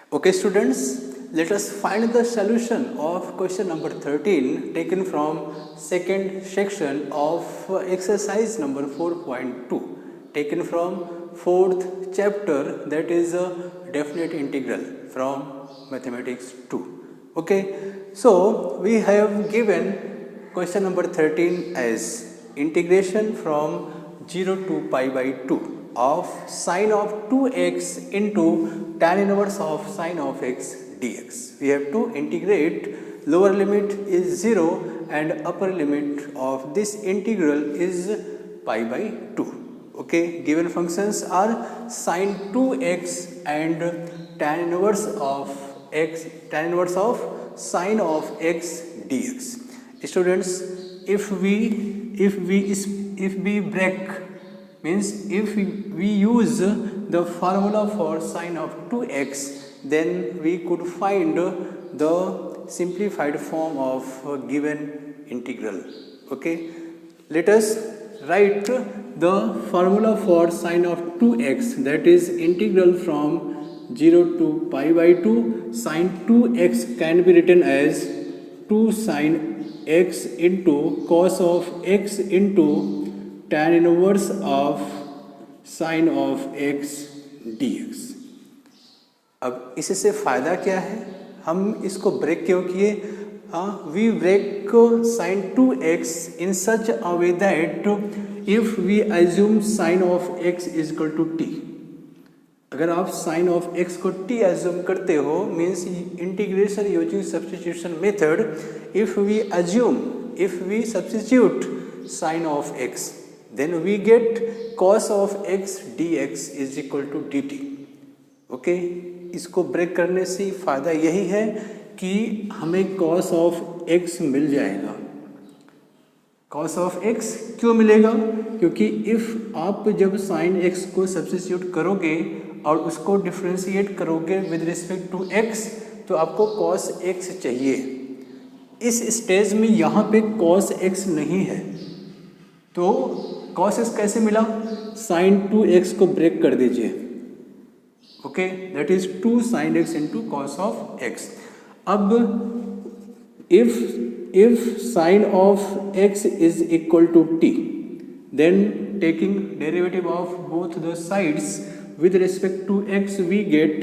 Okay, students, let us find the solution of question number 13 taken from second section of exercise number 4.2 taken from fourth chapter, that is a definite integral from mathematics 2. Okay, so we have given question number 13 as integration from 0 to pi by 2 of sine of 2x into tan inverse of sine of x dx. We have to integrate, lower limit is 0 and upper limit of this integral is pi by 2. Okay, given functions are sine 2x and tan inverse of sine of x dx. Students, if we break, means if we use the formula for sine of 2x, then we could find the simplified form of given integral. Okay, let us write the formula for sine of 2x, that is integral from 0 to pi by 2. Sine 2x can be written as 2 sine x into cos of x into tan inverse of sine of x dx. अब इससे फ़ायदा क्या है, हम इसको break क्यों किए? We break sine 2x in such a way that if we assume sine of x is equal to t. अगर आप साइन ऑफ x को t एज्यूम करते हो, means integration using substitution method, if we substitute sine of x, then we get cos of x dx is equal to dt. Okay, इसको break करने से फ़ायदा यही है कि हमें cos of x मिल जाएगा. cos of x क्यों मिलेगा? क्योंकि इफ़ आप जब sin x को सब्स्टिट्यूट करोगे और उसको डिफ्रेंशिएट करोगे विद रिस्पेक्ट टू x, तो आपको cos x चाहिए. इस स्टेज में यहाँ पे cos x नहीं है, तो cos x कैसे मिला? sin 2x को ब्रेक कर दीजिए. Okay, that is 2 sin x into cos of x. अब if sin of x is equal to t, then taking derivative of both the sides with respect to x, we get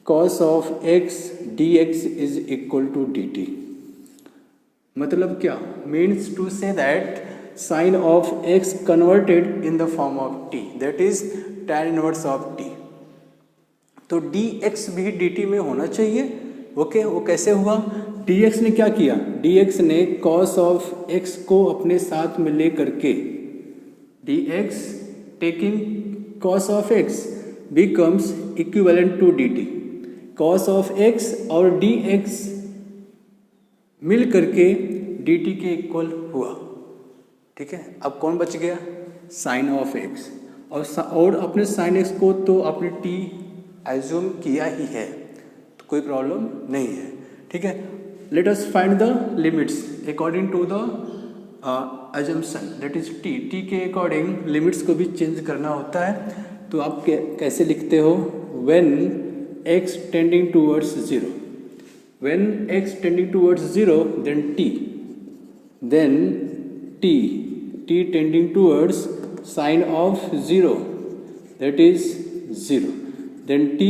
cos of x dx is equal to dt. मतलब क्या? means to say that sine of x converted in the form of t, that is tan inverse of t. तो dx भी dt में होना चाहिए. Okay, वो कैसे हुआ? dx ने क्या किया? dx ने cos of x को अपने साथ में ले करके, dx taking cos of x becomes equivalent to dt. cos of x और dx मिल करके dt के इक्वल हुआ. ठीक है, अब कौन बच गया? Sine of x. और अपने साइन एक्स को तो आपने टी एज्यूम किया ही है, तो कोई प्रॉब्लम नहीं है. ठीक है, let us find the limits according to the assumption, that is t के अकॉर्डिंग लिमिट्स को भी चेंज करना होता है. तो आप कैसे लिखते हो? When x tending towards 0, when x tending towards 0, then t tending towards sine of 0, that is 0, then t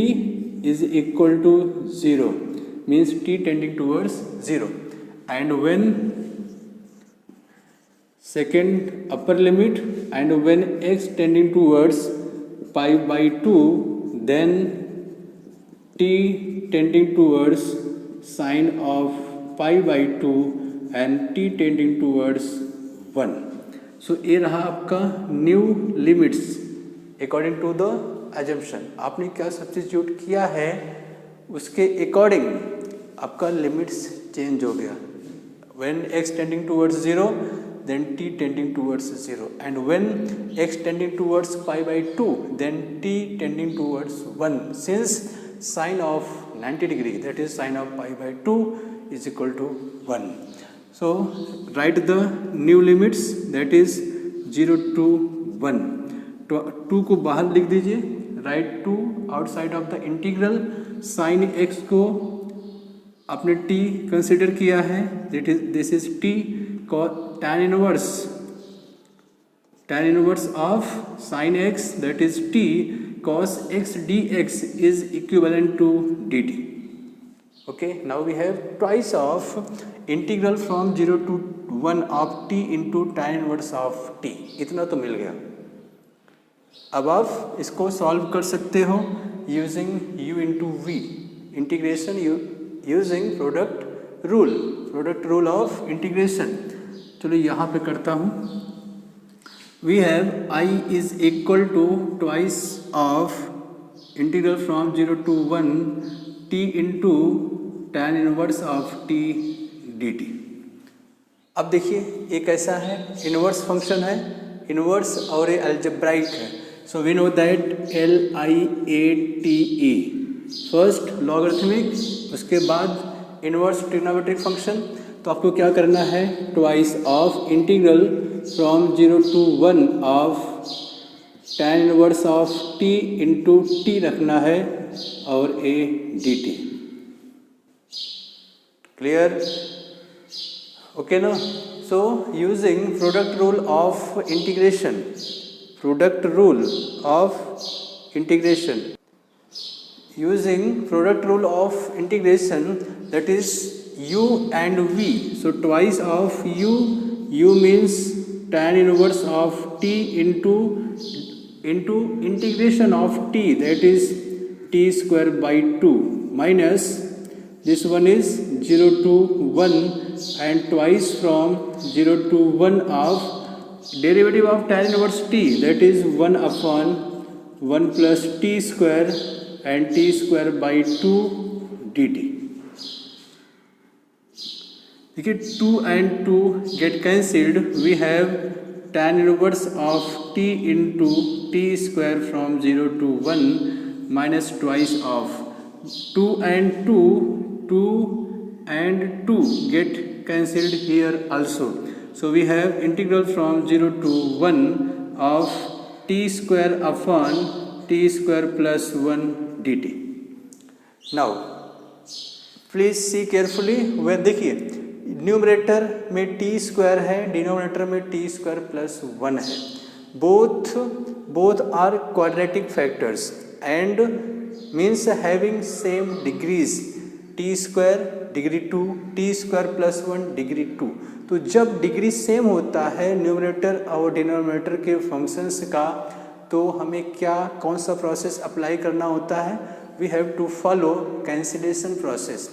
is equal to 0, means t tending towards 0. And when second upper limit, and when x tending towards pi by 2, then t tending towards sine of pi by 2 and t tending towards 1. So ये रहा आपका new limits according to the assumption. आपने क्या substitute किया है, उसके according आपका limits change हो गया. When x tending towards 0, then t tending towards 0, and when x tending towards pi by 2, then t tending towards 1, since sine of 90 degree, that is sine of pi by 2 is equal to 1. So write the new limits, that is 0 to 1. तो 2 को बाहर लिख दीजिए, write to outside of the integral sine x को आपने t consider किया है, this is t tan inverse of sine x that is t cos x dx is equivalent to dt. Okay, now we have twice of integral from 0 to 1 of t into tan inverse of t. इतना तो मिल गया. अब आप इसको solve कर सकते हो using u into v, integration using product rule of integration. चलो यहाँ पे करता हूँ. We have I is equal to twice of integral from 0 to 1 t into tan inverse of t dt. अब देखिए ये कैसा है, इनवर्स फंक्शन है, इनवर्स और ये अलजेब्राइक है. So we know that LIATE first logarithmic, उसके बाद इनवर्स ट्रिग्नोमेट्रिक फंक्शन. तो आपको क्या करना है, twice of integral from 0 to 1 of tan inverse of t into t रखना है और a dt. क्लियर? ओके ना. So using product rule of integration, using product rule of integration, that is u and v. So twice of u means tan inverse of t into integration of t, that is t square by 2 minus this one is 0 to 1 and twice from 0 to 1 of derivative of tan inverse t, that is 1 upon 1 plus t square and t square by 2 dt. देखिए 2 and 2 get cancelled, we have tan inverse of t into t square from 0 to 1 minus twice of 2 and 2 get cancelled here also. So we have integral from 0 to 1 of t square upon t square plus 1 dt. Now please see carefully. where देखिए numerator में t square है, denominator में t square plus 1 है. Both are quadratic factors and means having same degrees, t square degree 2, t square plus 1 degree 2. तो जब degree same होता है numerator और डिनोमिनेटर के फंक्शंस का, तो हमें कौन सा प्रोसेस अप्लाई करना होता है, we have to follow cancellation process.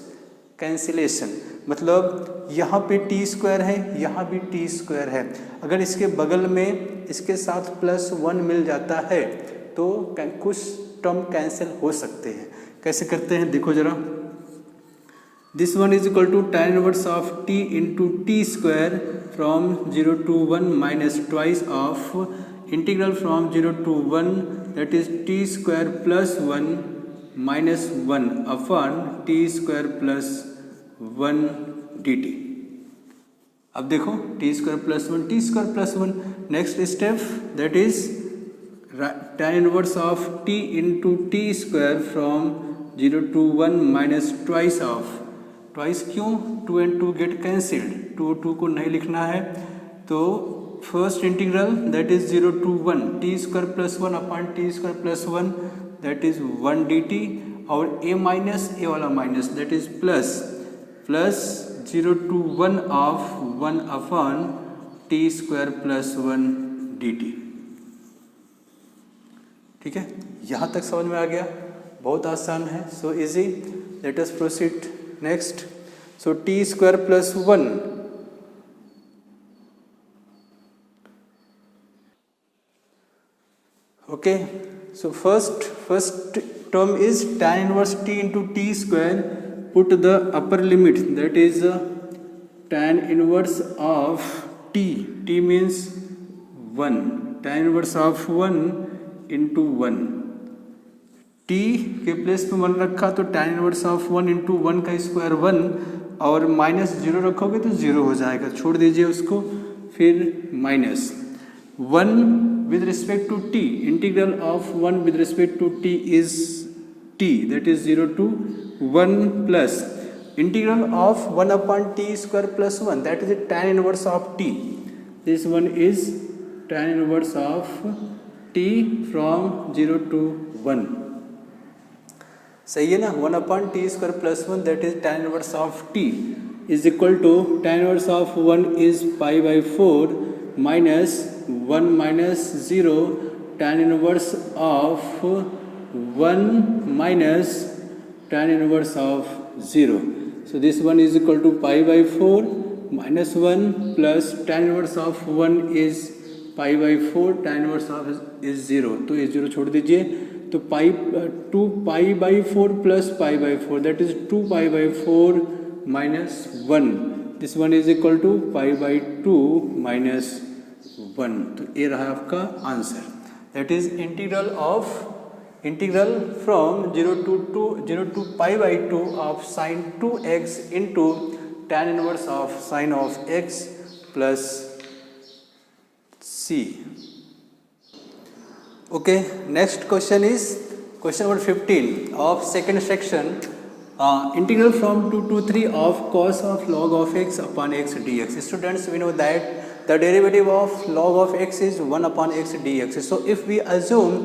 Cancellation मतलब यहाँ पे टी स्क्वायर है, यहाँ भी टी स्क्वायर है, अगर इसके बगल में इसके साथ प्लस 1 मिल जाता है तो कुछ टर्म कैंसिल हो सकते हैं. कैसे करते हैं देखो जरा. This one is equal to tan inverse of t into t square from 0 to 1 minus twice of integral from 0 to 1 that is t square plus 1 minus 1 upon t square plus 1 dt. अब देखो t square plus 1, t square plus 1. Next step that is tan inverse of t into t square from 0 to 1 minus twice of, twice क्यों, 2 and 2 gate cancelled, 2 को नहीं लिखना है. तो first integral that is 0 to 1 t square plus 1 upon t square plus 1 that is 1 dt. और a minus ए वाला minus that is plus 0 to 1 of 1 upon t square plus 1 dt. ठीक है, यहाँ तक समझ में आ गया, बहुत आसान है, so easy. Let us proceed next. So t square plus 1 okay. So first term is tan inverse t into t square. Put the upper limit, that is tan inverse of t. T means 1. Tan inverse of 1 into 1. t के place पे 1 रखा तो tan inverse of 1 into 1 का square 1 और minus 0 रखोगे तो 0 हो जाएगा, छोड़ दीजिए उसको. फिर minus 1 with respect to t, integral of 1 with respect to t is t, that is 0 to 1 plus integral of 1 upon t square plus 1, that is the tan inverse of t. This one is tan inverse of t from 0 to 1. सही है ना, 1 upon t square plus 1, that is tan inverse of t is equal to tan inverse of 1 is pi by 4 minus 1 minus 0 tan inverse of 1 minus tan inverse of 0. So this one is equal to pi by 4 minus 1 plus tan inverse of 1 is pi by 4, tan inverse of is 0. तो ये 0 छोड़ दीजिए, तो pi 2 pi by 4 plus pi by 4, that is 2 pi by 4 minus 1. This one is equal to pi by 2 minus 1. तो ये रहा आपका answer, that is integral from 0 to pi by 2 of sine 2x into tan inverse of sine of x plus c. Okay, next question is question number 15 of second section. Integral from 2 to 3 of cos of log of x upon x dx. Students, we know that the derivative of log of x is 1 upon x dx. So if we assume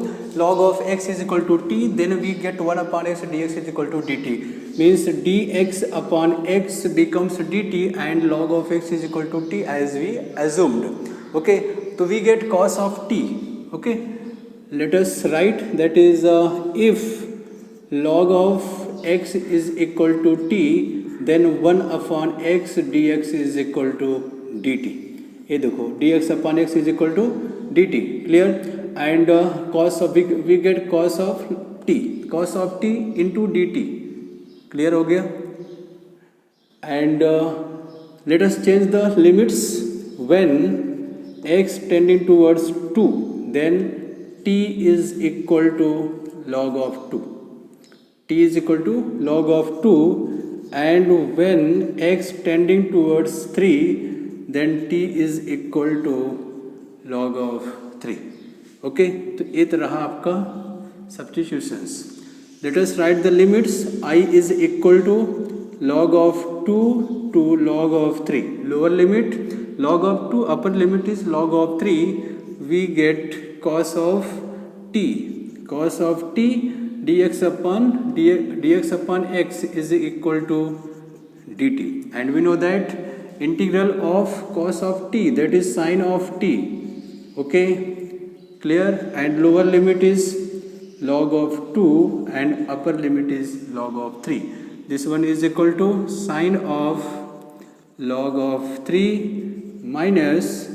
log of x is equal to t, then we get 1 upon x dx is equal to dt. Means dx upon x becomes dt and log of x is equal to t as we assumed. Okay, so we get cos of t. Okay, let us write, that is if log of x is equal to t, then 1 upon x dx is equal to dt. ये देखो dx upon x is equal to dt, clear? And cos of we get cos of t into dt, clear हो गया? And let us change the limits. When x tending towards 2, then t is equal to log of 2. T is equal to log of 2, and when x tending towards 3, then t is equal to log of 3. Okay, तो ये तो रहा आपका substitutions. Let us write the limits. I is equal to log of 2 to log of 3. Lower limit log of 2, upper limit is log of 3. We get cos of t dx upon x is equal to dt, and we know that integral of cos of t, that is sin of t. Okay, clear? And lower limit is log of 2 and upper limit is log of 3. This one is equal to sin of log of 3 minus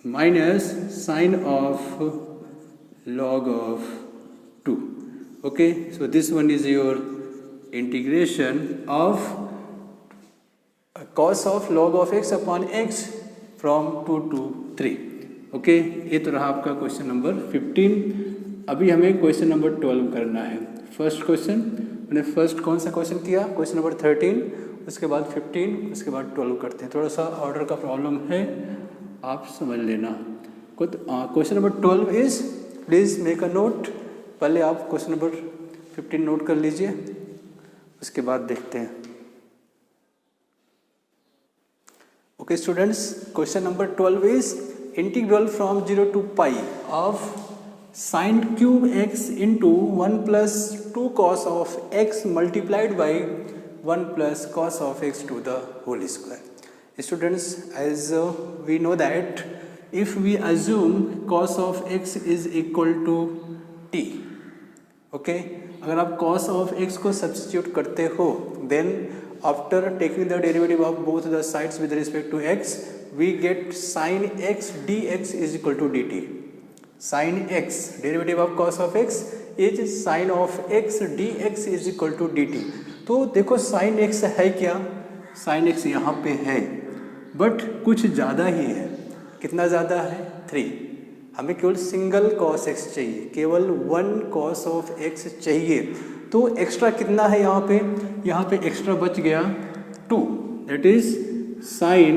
sin of log of 2. Okay, so this one is your integration of cos of log of x upon x from 2 to 3. Okay, ये तो रहा आपका question number 15. अभी हमें question number 12 करना है. First question मैंने first कौन सा क्वेश्चन किया? क्वेश्चन नंबर 13, उसके बाद 15, उसके बाद 12 करते हैं. थोड़ा सा ऑर्डर का प्रॉब्लम है, आप समझ लेना. Question number 12 is, please make a note. पहले आप क्वेश्चन नंबर 15 नोट कर लीजिए, उसके बाद देखते हैं. Okay students, question number 12 is integral from 0 to pi of sin cube x into 1 plus 2 cos of x multiplied by 1 plus cos of x to the whole square. Students, as we know that if we assume cos of x is equal to t, okay, अगर आप cos of x को substitute करते हो, then after taking the derivative of both the sides with respect to x, we get sin x dx is equal to dt. Sin x, derivative of cos of x is sin of x dx is equal to dt. तो देखो sin x है क्या? sin x यहाँ पे है, but कुछ ज़्यादा ही है. कितना ज़्यादा है? 3. हमें केवल सिंगल cos x चाहिए, केवल 1 cos of x चाहिए. तो एक्स्ट्रा कितना है यहाँ पे? यहाँ पे एक्स्ट्रा बच गया 2, that is sin,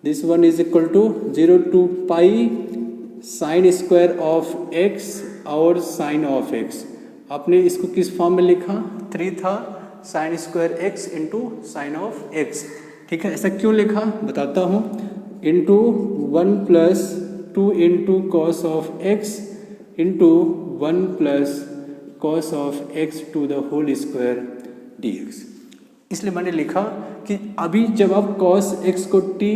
this one is equal to 0 to pi sine square of x और साइन ऑफ एक्स। आपने इसको किस फॉर्म में लिखा? 3 था sine square x into sine of x. ठीक है, ऐसा क्यों लिखा बताता हूँ। Into 1 plus 2 into cos of x into 1 plus cos of x to the whole square d x. इसलिए मैंने लिखा कि अभी जब आप कॉस एक्स को टी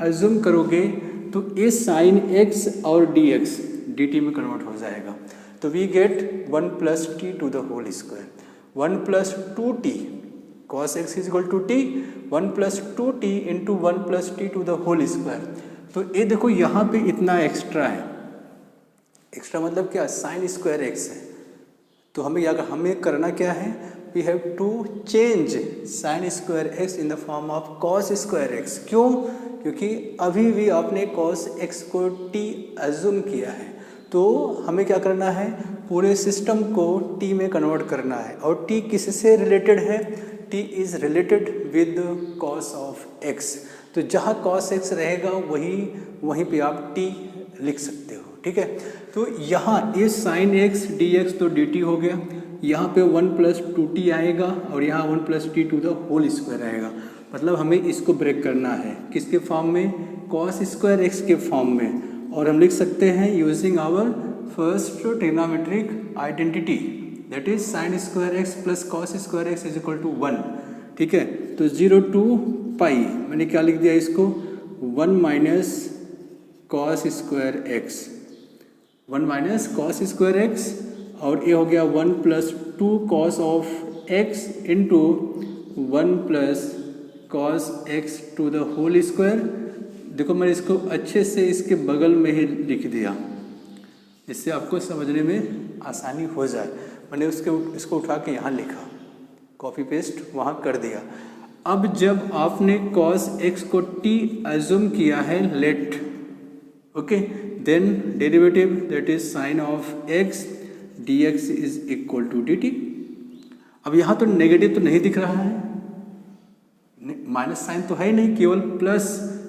एज्यूम करोगे तो ये साइन एक्स और डी एक्स डी टी में कन्वर्ट हो जाएगा। तो we get 1 plus t to the whole square, 1 plus 2t cos x is equal to t, 1 plus 2t into 1 plus t to the whole square. तो ये देखो यहाँ पे इतना एक्स्ट्रा है, एक्स्ट्रा मतलब क्या? साइन स्क्वायर एक्स है। तो हमें करना क्या है? We have to change sine square x in the form of cos square x. क्यों? क्योंकि अभी भी आपने कॉस एक्स को टी एज्यूम किया है, तो हमें क्या करना है? पूरे सिस्टम को टी में कन्वर्ट करना है। और टी किससे रिलेटेड है? T is related with cos of x. तो जहाँ कॉस एक्स रहेगा वहीं पे आप टी लिख सकते हो। ठीक है, तो यहाँ ये साइन एक्स डी एक्स तो डी टी हो गया, यहाँ पे 1 प्लस 2t आएगा और यहाँ 1 plus t to the whole square आएगा। मतलब हमें इसको ब्रेक करना है किसके फॉर्म में? कॉस स्क्वायर एक्स के फॉर्म में। और हम लिख सकते हैं using our first trigonometric identity, that is sine square x plus cos square x is equal to 1। ठीक है, तो 0 टू पाई मैंने क्या लिख दिया इसको? 1 minus cos square x, 1 minus cos square x, और ये हो गया 1 plus 2 cos of x into 1 plus cos x to the whole square. देखो मैंने इसको अच्छे से इसके बगल में ही लिख दिया जिससे आपको समझने में आसानी हो जाए। मैंने इसको उठा के यहाँ लिखा, कॉपी पेस्ट वहाँ कर दिया। अब जब आपने कॉस एक्स को टी एज्यूम किया है let, okay, then derivative that is sine of x d x is equal to d t. अब यहाँ तो नेगेटिव तो नहीं दिख रहा है, माइनस साइन तो है ही नहीं, केवल plus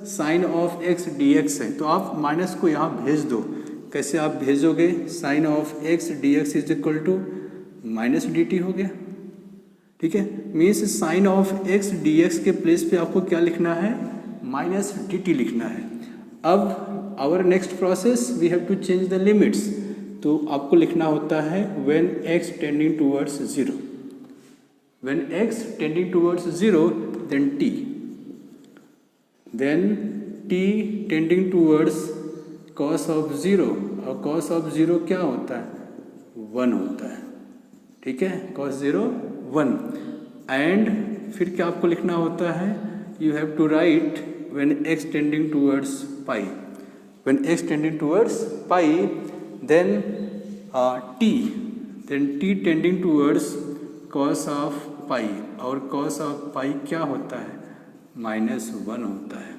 sign of x d x है। तो आप माइनस को यहाँ भेज दो। कैसे आप भेजोगे? Sine of x d x is equal to minus d t हो गया। ठीक है, means sine of x d x के प्लेस पे आपको क्या लिखना है? माइनस डी टी लिखना है। अब our next process we have to change the limits. तो आपको लिखना होता है when x tending towards 0, when x tending towards 0 then t, then t tending towards cos of 0, और cos of 0 क्या होता है? 1 होता है। ठीक है, cos 0 1, एंड फिर क्या आपको लिखना होता है? you have to write when x tending towards pi, when x tending towards pi then t tending towards cos of पाई, और कॉस ऑफ पाई क्या होता है? -1 होता है।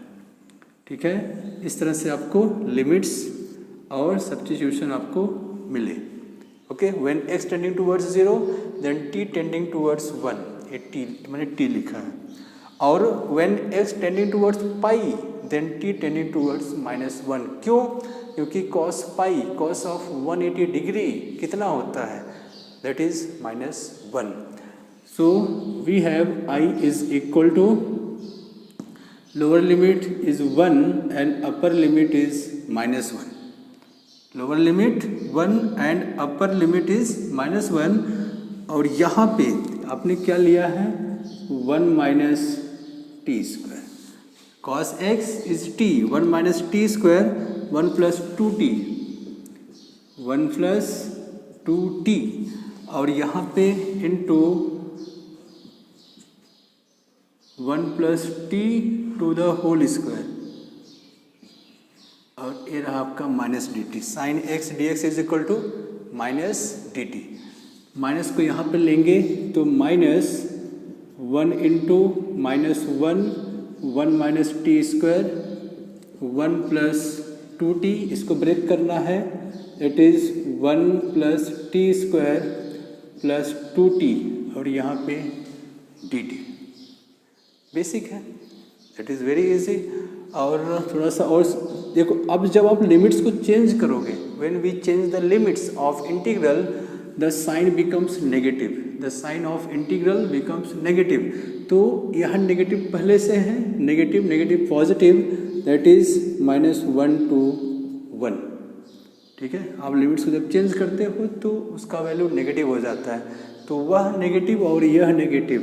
ठीक है, इस तरह से आपको लिमिट्स और सब्स्टिट्यूशन आपको मिले। Okay, when x tending towards 0 then t tending towards 1, ये टी मैंने टी लिखा है। और when x tending towards pi then t tending towards -1। क्यों? क्योंकि cos pi, cos of 180 degree कितना होता है? That is -1। So we have I is equal to lower limit is 1 and upper limit is -1. Lower limit 1 and upper limit is -1, और यहाँ पे आपने क्या लिया है? 1 minus t square. Cos x is t, 1 minus t square, 1 plus 2t, 1 plus 2t, और यहाँ पे into 1 plus t to the whole square, और ये रहा आपका minus d t. Sine x d x is equal to minus d t. Minus को यहाँ पे लेंगे तो -1 into -1, 1 minus t square, 1 plus 2t, इसको ब्रेक करना है, it is 1 plus T square plus 2t, और यहाँ पे डी टी। बेसिक है, इट इज़ वेरी इजी। और थोड़ा सा और देखो, अब जब आप लिमिट्स को चेंज करोगे, when we change the limits of integral the sign becomes negative, the sign of integral becomes negative. तो यहाँ नेगेटिव पहले से है, negative negative positive, that is -1 to 1। ठीक है, आप लिमिट्स को जब चेंज करते हो तो उसका वैल्यू नेगेटिव हो जाता है। तो वह नेगेटिव और यह negative,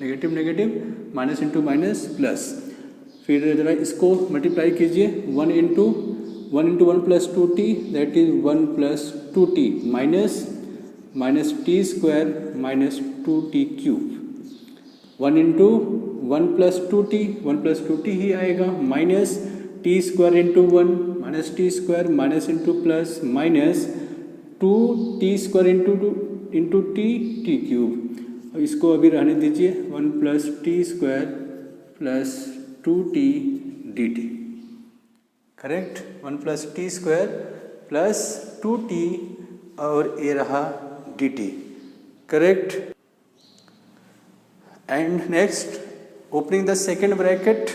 negative negative, minus into minus plus, फिर जरा इसको मल्टीप्लाई कीजिए, 1 into 1 plus 2t, that is 1 plus 2t minus t square minus 2t cube. 1 into 1 plus 2t ही आएगा, minus t square into 1 minus t square minus into plus minus 2t square into T cube. इसको अभी रहने दीजिए, 1 plus T square plus 2t dt। Correct, 1 plus T square plus 2t और ये रहा dt। Correct. And next, opening the second bracket,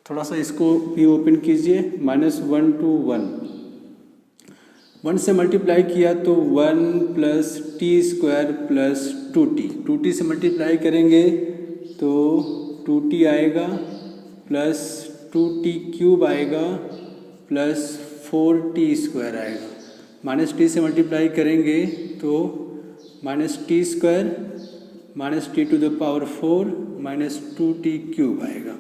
थोड़ा सा इसको भी ओपन कीजिए, -1 to 1, 1 से मल्टीप्लाई किया तो 1 plus T square plus 2t से मल्टीप्लाई करेंगे तो 2t आएगा प्लस 2t क्यूब आएगा प्लस 4t स्क्वायर आएगा। माइनस टी से मल्टीप्लाई करेंगे तो minus t square minus t to the power 4 minus 2t cube आएगा।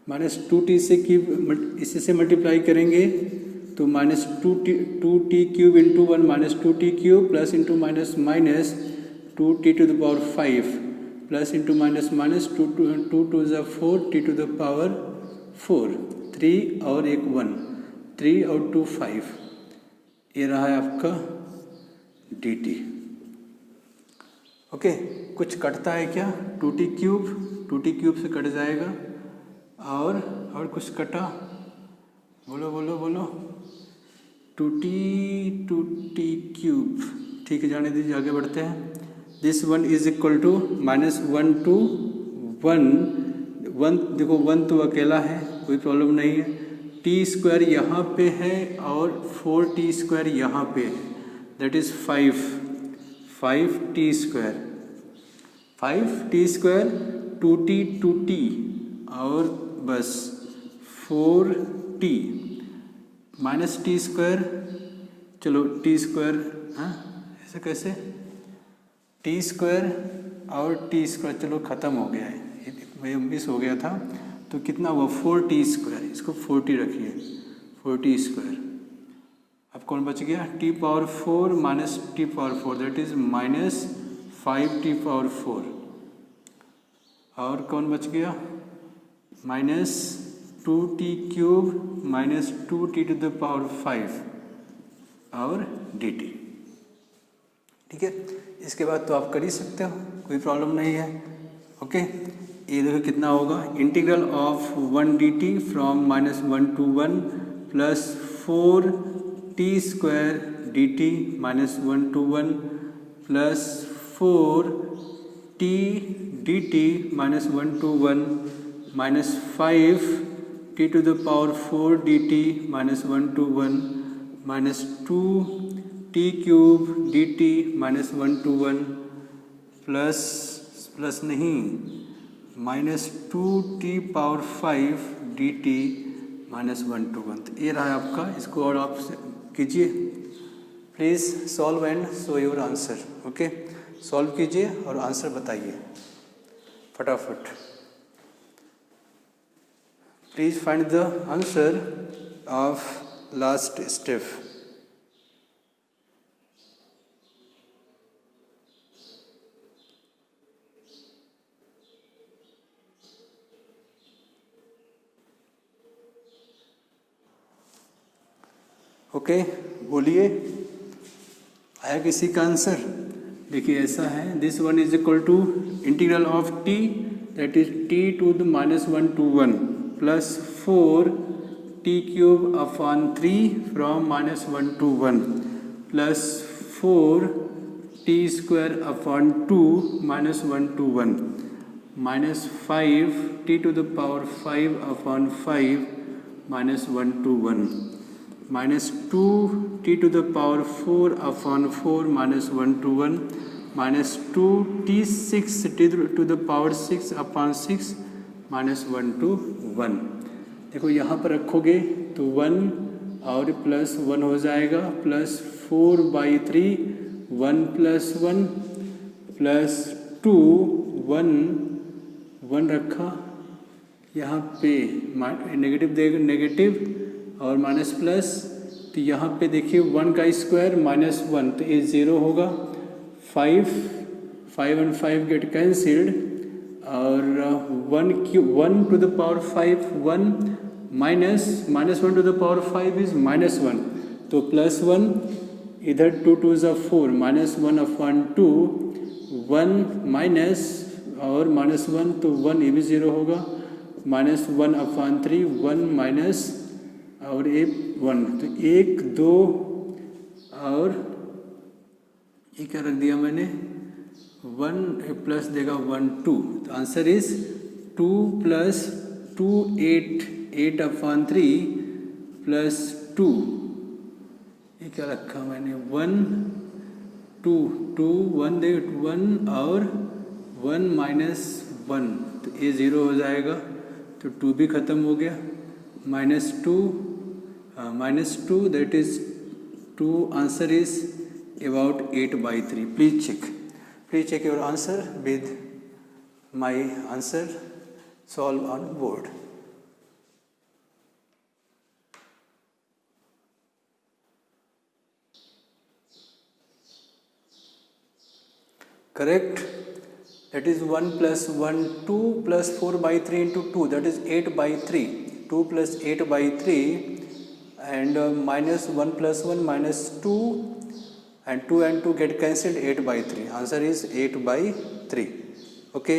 माइनस 2t से क्यूब इसी से मल्टीप्लाई करेंगे तो minus 2t cube into 1 minus 2t cube plus into minus minus 2t to the power 5 plus into minus minus 2 to the 4 t to the power 4, 3 और एक 1, 3 और 2 5, ये रहा है आपका dt। ओके, कुछ कटता है क्या? 2t क्यूब से कट जाएगा, और कुछ कटा, बोलो बोलो बोलो, 2t क्यूब। ठीक है, जाने दीजिए, आगे बढ़ते हैं। This 1 is equal to -1 to 1, देखो 1 तो अकेला है, कोई प्रॉब्लम नहीं है। टी स्क्वायर यहाँ पे है और 4t स्क्वायर यहाँ पे है, that is 5t square, 5t square 2t और बस 4t माइनस टी स्क्वायर, चलो टी स्क्वायर, हाँ ऐसे कैसे, टी स्क्वायर और टी स्क्वायर, चलो ख़त्म हो गया है, मिस हो गया था। तो कितना हुआ, 4t स्क्वायर, इसको 4t रखिए, 4t स्क्वायर। अब कौन बच गया, t power 4 minus t power 4, that is minus 5t power 4। और कौन बच गया, minus 2t cube minus 2t to the power 5 और dt। ठीक है, इसके बाद तो आप कर ही सकते हो, कोई प्रॉब्लम नहीं है। ओके, ये देखो कितना होगा, integral of 1 dt from -1 to 1 plus 4t square dt -1 to 1 plus 4t dt -1 to 1 minus 5t to the power 4 dt -1 to 1 minus 2t cube dt -1 to 1 plus नहीं, minus 2t power 5 dt -1 to 1। तो ये रहा आपका, इसको और आप कीजिए, please solve and show your answer. Okay, solve कीजिए और आंसर बताइए फटाफट। Please find the answer of last step. Okay, बोलिए, आया किसी का आंसर? देखिए ऐसा है, this 1 is equal to integral of t, that is t to the -1 to 1 plus 4t cube upon 3 from -1 to 1 plus 4t square upon 2 -1 to 1 minus 5 t to the power 5 upon 5 minus 1 to 1 minus 2 t to the power 4 upon 4 minus 1 to 1 minus 2 t6 t to the power 6 upon 6 minus 1 to 1। देखो यहाँ पर रखोगे तो 1 और plus 1 हो जाएगा plus 4/3 1 plus 1 plus 2 1 1 रखा यहाँ पे नेगेटिव देगा नेगेटिव और माइनस प्लस तो यहाँ पे देखिए 1 का स्क्वायर माइनस 1 तो ये 0 होगा 5 and 5 गेट कैंसिल्ड और 1 to the power 5 1 minus 1 to the power 5 is minus 1 तो प्लस 1 इधर 2 2 is 4 minus 1 upon 2 1 माइनस और माइनस 1 तो 1 ये भी 0 होगा माइनस 1 अपॉन 3 1 माइनस और ये 1 तो 1 2 और ये क्या रख दिया मैंने 1 प्लस देगा 1 2 तो answer is 2 plus 2 8 upon 3 plus 2 ये क्या रखा मैंने 1 2 2 1 दे 1 और 1 माइनस 1 तो ये 0 हो जाएगा तो 2 भी ख़त्म हो गया minus 2 that is 2 answer is about 8/3 please check your answer with my answer solve on board। correct that is 1 plus 1 2 plus 4/3 into 2 that is 8/3 2 plus 8/3 and minus 1 plus 1 minus 2 and 2 get cancelled 8/3 answer is 8/3 okay।